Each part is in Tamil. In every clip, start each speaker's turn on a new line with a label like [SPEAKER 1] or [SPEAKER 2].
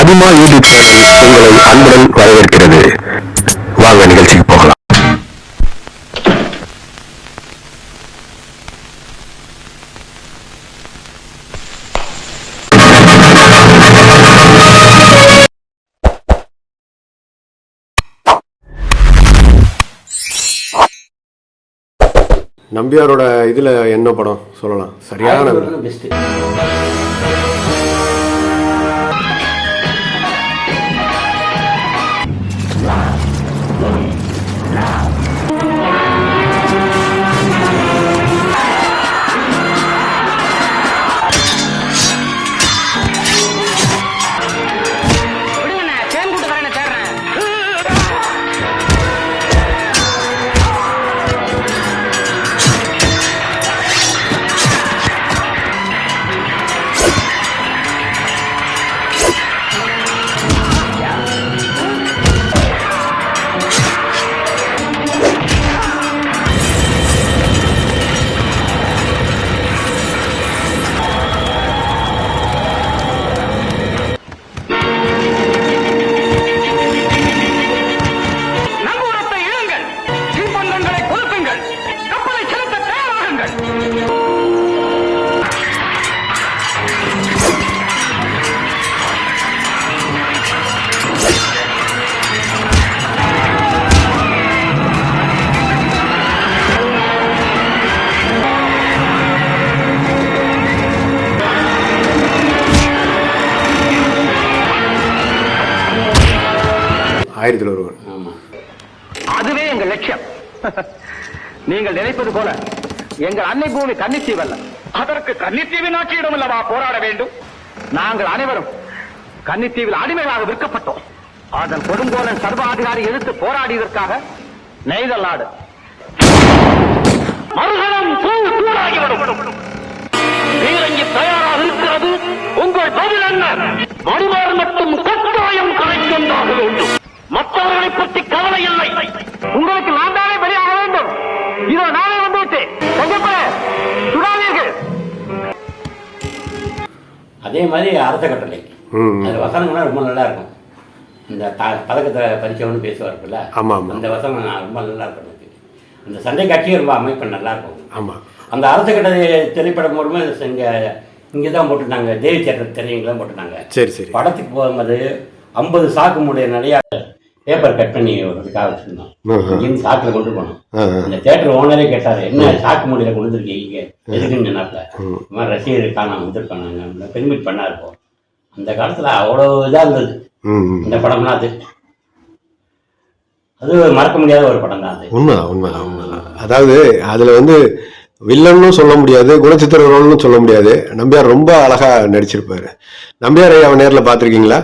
[SPEAKER 1] அதிகமா யூடியூப் உங்களை அன்புடன் வரவேற்கிறது. வாங்க நிகழ்ச்சிக்கு போகலாம். நம்பியாரோட இதுல என்ன படம் சொல்லலாம்? சரியான பெஸ்ட்.
[SPEAKER 2] அதுவே எங்கள் லட்சியம். நீங்கள் நினைப்பது போல எங்கள் அன்னை பூமி கன்னித்தீவு அல்ல. அதற்கு கன்னித்தீவின் ஆட்சியிடம் அல்லவா போராட வேண்டும். நாங்கள் அனைவரும் கன்னித்தீவில் அடிமையாக விற்கப்பட்டோம். அதன் கொடுங்கோலன் சர்வாதிகாரி எதிர்த்து போராடியதற்காக நெய்தல் நாடு மறுகணம் கூடாகிவிடும். பீரங்கி தயாராக இருக்கிறது. உங்கள் பதில் என்ன? மறுவாறு மட்டும் கட்டாயம் கலைக்கொண்டாக வேண்டும். மற்றவர்களை பற்றி கவலை இல்லை. உங்களுக்கு நான் தானே வெளியாக வேண்டும். இதோ நானே வந்துவிட்டேன்.
[SPEAKER 3] அதே மாதிரி அரச கட்டளை அந்த வசனங்கள்லாம் ரொம்ப நல்லா இருக்கும். இந்த பதக்கத்தை பறிச்சவனு பேசுவார்ல, அந்த வசனம் ரொம்ப நல்லா இருக்கும். அந்த சண்டை காட்சியும் ரொம்ப அமைப்பு நல்லா இருக்கும்.
[SPEAKER 1] ஆமாம்,
[SPEAKER 3] அந்த அரச கட்டளை திரைப்படம் மூலமாக இங்கே தான் போட்டுருந்தாங்க. தேவி தேட்டர் திரையெல்லாம் போட்டுருந்தாங்க.
[SPEAKER 1] சரி சரி.
[SPEAKER 3] படத்துக்கு போகும்போது 50 சாக்கு மூடைய நிறையா பேப்பர் கட் பண்ணி வர்றதுக்காக வச்சுருந்தோம். இங்கேருந்து சாக்கில் கொண்டு போனோம். அந்த தேட்டர் ஓனரே கேட்டார், என்ன சாக்கு மூடியில் கொடுத்துருக்கீங்க, எதுக்குன்னு சொன்னாப்ல. இந்த மாதிரி ரசிகர் காணாம வந்துருக்காங்க, பெர்மிட் பண்ணா இருப்போம். அந்த காலத்தில் அவ்வளோ இதாக இருந்தது இந்த படம்லாம். அது மறக்க முடியாத ஒரு படம் தான் அது.
[SPEAKER 1] உண்மைதான். அதாவது அதில் வந்து வில்லன்னு சொல்ல முடியாது, குணச்சித்திர ரோல்னு சொல்ல முடியாது. நம்பியார் ரொம்ப அழகா நடிச்சிருப்பாரு. நம்பியார் ஐயாவை நேரில் பார்த்துருக்கீங்களா?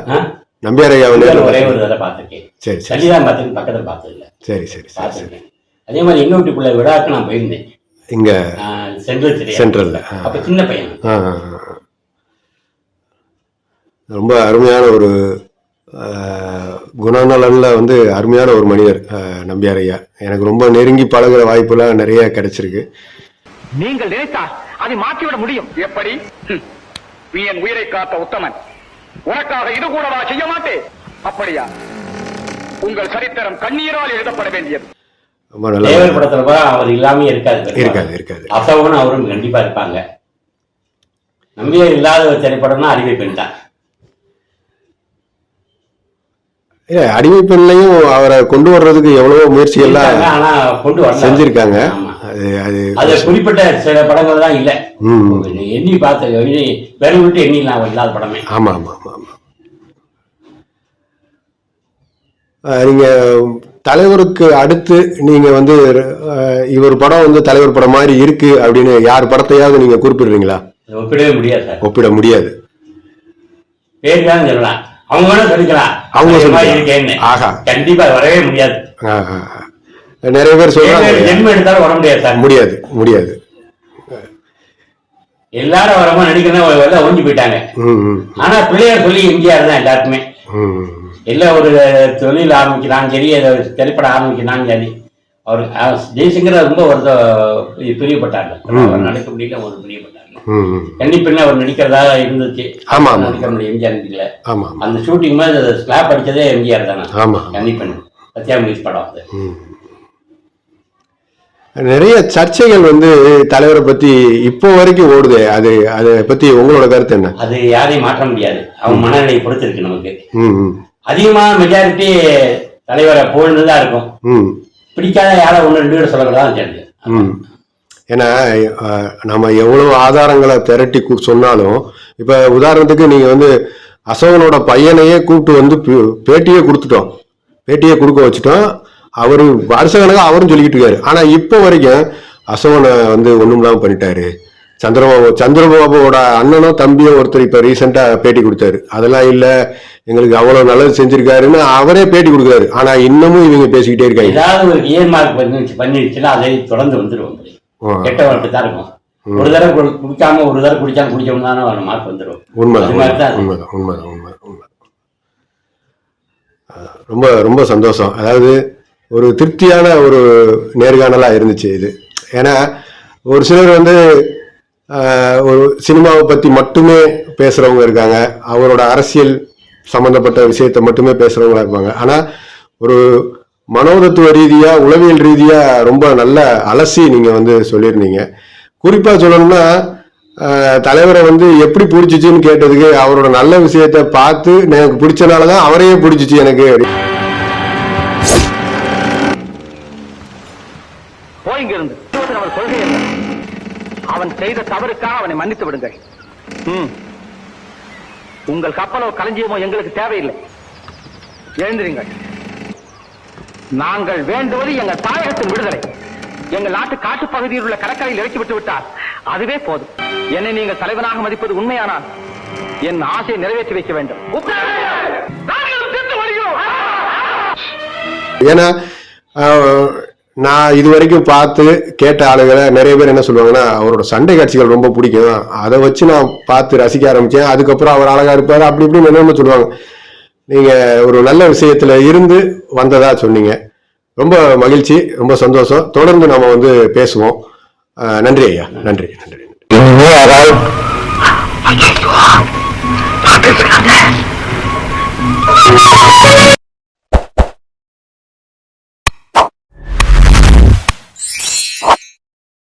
[SPEAKER 1] நம்பியார் ஐயாவை
[SPEAKER 3] ஒரே ஒரு தடவை பார்த்துருக்கேன்.
[SPEAKER 1] சரி சரி.
[SPEAKER 3] தள்ளிதான் பார்த்துருக்கேன், பக்கத்தில் பார்த்ததில்ல.
[SPEAKER 1] சரி சரி
[SPEAKER 3] பார்த்துருக்கேன். அதே மாதிரி இன்னொருக்குள்ள விழாக்கு நான் போயிருந்தேன்.
[SPEAKER 1] இங்க
[SPEAKER 3] சென்ட்ரல்ல. அப்ப சின்ன பையன்.
[SPEAKER 1] ரொம்ப அருமையான ஒரு குணநலன்ல வந்து அருமையான ஒரு மனிதர் நம்பியார் ஐயா. எனக்கு ரொம்ப நெருங்கி பழகுற வாய்ப்புலாம் நிறைய கிடைச்சிருக்கு.
[SPEAKER 2] நீங்கள் நினைத்தால் அதை மாற்றிவிட முடியும். எப்படி? என் உயிரை காத்த உத்தமன் உனக்காக இது கூடவா செய்ய மாட்டேன்? அப்படியா? உங்கள் சரித்திரம் கண்ணீரால் எழுதப்பட வேண்டியது.
[SPEAKER 3] படத்துல அவர் இல்லாம இருக்காது. அசோகன் அவரும் கண்டிப்பா இருப்பாங்க. நம்பியார் இல்லாத ஒரு திரைப்படம்னா அடிமை பெண் தான்.
[SPEAKER 1] அடிமை பெண்ணையும் அவரை கொண்டு வர்றதுக்கு எவ்வளவோ முயற்சி எல்லாம்
[SPEAKER 3] ஆனா கொண்டு வர
[SPEAKER 1] செஞ்சிருக்காங்க.
[SPEAKER 3] அது குறிப்பிட்ட சில படங்கள் தான் இல்ல. எண்ணி பார்த்த விரல் விட்டு எண்ணிலாம் இல்லாத படமே.
[SPEAKER 1] ஆமா. நீங்க தலைவருக்கு அடுத்து நீங்க வந்து இவர் படம் வந்து தலைவர் படம் மாதிரி இருக்கு அப்படின்னு யார் படத்தையாவது நீங்க குறிப்பிடுறீங்களா?
[SPEAKER 3] ஒப்பிடவே முடியாது சார்.
[SPEAKER 1] ஒப்பிட முடியாது.
[SPEAKER 3] பேர் தான் சொல்லலாம், அவங்க வேணா சொல்லிக்கலாம்.
[SPEAKER 1] ஆஹா,
[SPEAKER 3] கண்டிப்பா வரவே முடியாது.
[SPEAKER 1] நிறைய பேர் சொல்றாங்க
[SPEAKER 3] ஜென்மம் எடுத்தாலும் வர முடியாது சார்.
[SPEAKER 1] முடியாது.
[SPEAKER 3] எல்லாரும் வரமா நடிக்கணும் ஒழிஞ்சு போயிட்டாங்க. ஆனா பிள்ளையார் சொல்லி எம்ஜிஆர் தான் எல்லாருக்குமே. எல்லா ஒரு தொழில் ஆரம்பிக்கிறான் சரி, திரைப்படம் ஆரம்பிக்கிறான்னு சரி, அவர் ஜெய்சங்கர் ரொம்ப ஒரு பிரியப்பட்டாங்க. நடக்க முடியல, ஒரு பிரியப்பட்டாங்க. கன்னிப்பெண்ணு அவர் நடிக்கிறதா இருந்துச்சு.
[SPEAKER 1] ஆமா
[SPEAKER 3] நடிக்க முடியும், எம்ஜிஆர் நடிக்கல.
[SPEAKER 1] ஆமா
[SPEAKER 3] அந்த ஷூட்டிங் மாதிரி ஸ்லாப் அடிச்சதே எம்ஜிஆர் தானே.
[SPEAKER 1] ஆமா
[SPEAKER 3] கன்னிப்பெண்ணு சத்யா மூவிஸ் படம் அது.
[SPEAKER 1] நிறைய சர்ச்சைகள் வந்து தலைவரை பத்தி இப்போ வரைக்கும் ஓடுது. அதை பத்தி உங்களோட கருத்து என்ன?
[SPEAKER 3] அது யாரையும் மாற்ற முடியாது, அவங்க மனநிலையை பொறுத்து இருக்கு. நமக்கு அதிகமா மெஜாரிட்டி தலைவரை புகழ்ந்துதான் இருக்கும். பிடிக்காத யாரோ ஒன்று 2 பேர் சொல்லக்கூடாதான் சேர்ந்து.
[SPEAKER 1] ஏன்னா நம்ம எவ்வளவு ஆதாரங்களை திரட்டி சொன்னாலும், இப்ப உதாரணத்துக்கு நீங்க வந்து அசோகனோட பையனையே கூப்பிட்டு வந்து பேட்டியே கொடுக்க வச்சுட்டோம். அவரு வருஷக்கணக்கா அவரும் சொல்லிக்கிட்டு இருக்காரு. ஆனா இப்போ வரைக்கும் அசோகனை வந்து ஒண்ணும் இல்லாம பண்ணிட்டாரு. சந்திரபாபுவோட அண்ணனோ தம்பியோ ஒருத்தர் இப்ப ரீசெண்டா பேட்டி கொடுத்தாரு. அதெல்லாம் இல்ல, எங்களுக்கு அவ்வளவு நல்லது செஞ்சிருக்காருன்னு அவரே பேட்டி கொடுக்குறாரு. ஆனா இன்னமும் இவங்க பேசிக்கிட்டே இருக்காங்க.
[SPEAKER 3] ஏதாவது ஒரு ஏமார்க் பண்ணிடுச்சுன்னா அதை தொடர்ந்து வந்துருவோம். கெட்டவன் அப்படித்தான் இருக்கும். ஒரு தடவை குடிக்காம ஒரு தடவை குடிச்சோம்னா மார்க் வந்துடும்.
[SPEAKER 1] உண்மைதான். ரொம்ப ரொம்ப சந்தோஷம். அதாவது ஒரு திருப்தியான ஒரு நேர்காணலா இருந்துச்சு இது. ஏன்னா ஒரு சிலர் வந்து ஒரு சினிமாவை பத்தி மட்டுமே பேசுறவங்க இருக்காங்க, அவரோட அரசியல் சம்பந்தப்பட்ட விஷயத்தை மட்டுமே பேசுறவங்களா இருப்பாங்க. ஆனா ஒரு மனோதத்துவ ரீதியா, உளவியல் ரீதியா ரொம்ப நல்ல அலசி நீங்க வந்து சொல்லியிருந்தீங்க. குறிப்பா சொல்லணும்னா தலைவரை வந்து எப்படி பிடிச்சிச்சுன்னு கேட்டதுக்கு அவரோட நல்ல விஷயத்த பார்த்து எனக்கு பிடிச்சனாலதான் அவரையே பிடிச்சிச்சு எனக்கு.
[SPEAKER 2] போயிங்கிருந்து அவர் கொள்கை என்ன? அவன் செய்த தவறுக்காக அவனை மன்னித்து விடுங்கள். உங்கள் கப்பலோ களஞ்சியமோ எங்களுக்கு தேவையில்லை. எழுந்திருங்கள். நாங்கள் வேண்டுவது எங்கள் தாயகத்தின் விடுதலை. எங்கள் நாட்டு காட்டு பகுதியில் உள்ள கடற்கரையில் இறக்கி விட்டு விட்டால் அதுவே போதும். என்னை நீங்கள் தலைவனாக மதிப்பது உண்மையானால் என் ஆசையை நிறைவேற்றி வைக்க வேண்டும்.
[SPEAKER 1] ஏன்னா நான் இதுவரைக்கும் பார்த்து கேட்ட ஆளுகளை நிறைய பேர் என்ன சொல்லுவாங்கன்னா, அவரோட சண்டை காட்சிகள் ரொம்ப பிடிக்கும், அதை வச்சு நான் பார்த்து ரசிக்க ஆரம்பிச்சேன். அதுக்கப்புறம் அவர் அழகா இருப்பாரு அப்படி இப்படின்னு என்னென்ன சொல்லுவாங்க. நீங்க ஒரு நல்ல விஷயத்துல இருந்து வந்ததா சொன்னீங்க. ரொம்ப மகிழ்ச்சி, ரொம்ப சந்தோஷம். தொடர்ந்து நாம வந்து பேசுவோம். நன்றி ஐயா. நன்றி. நன்றி.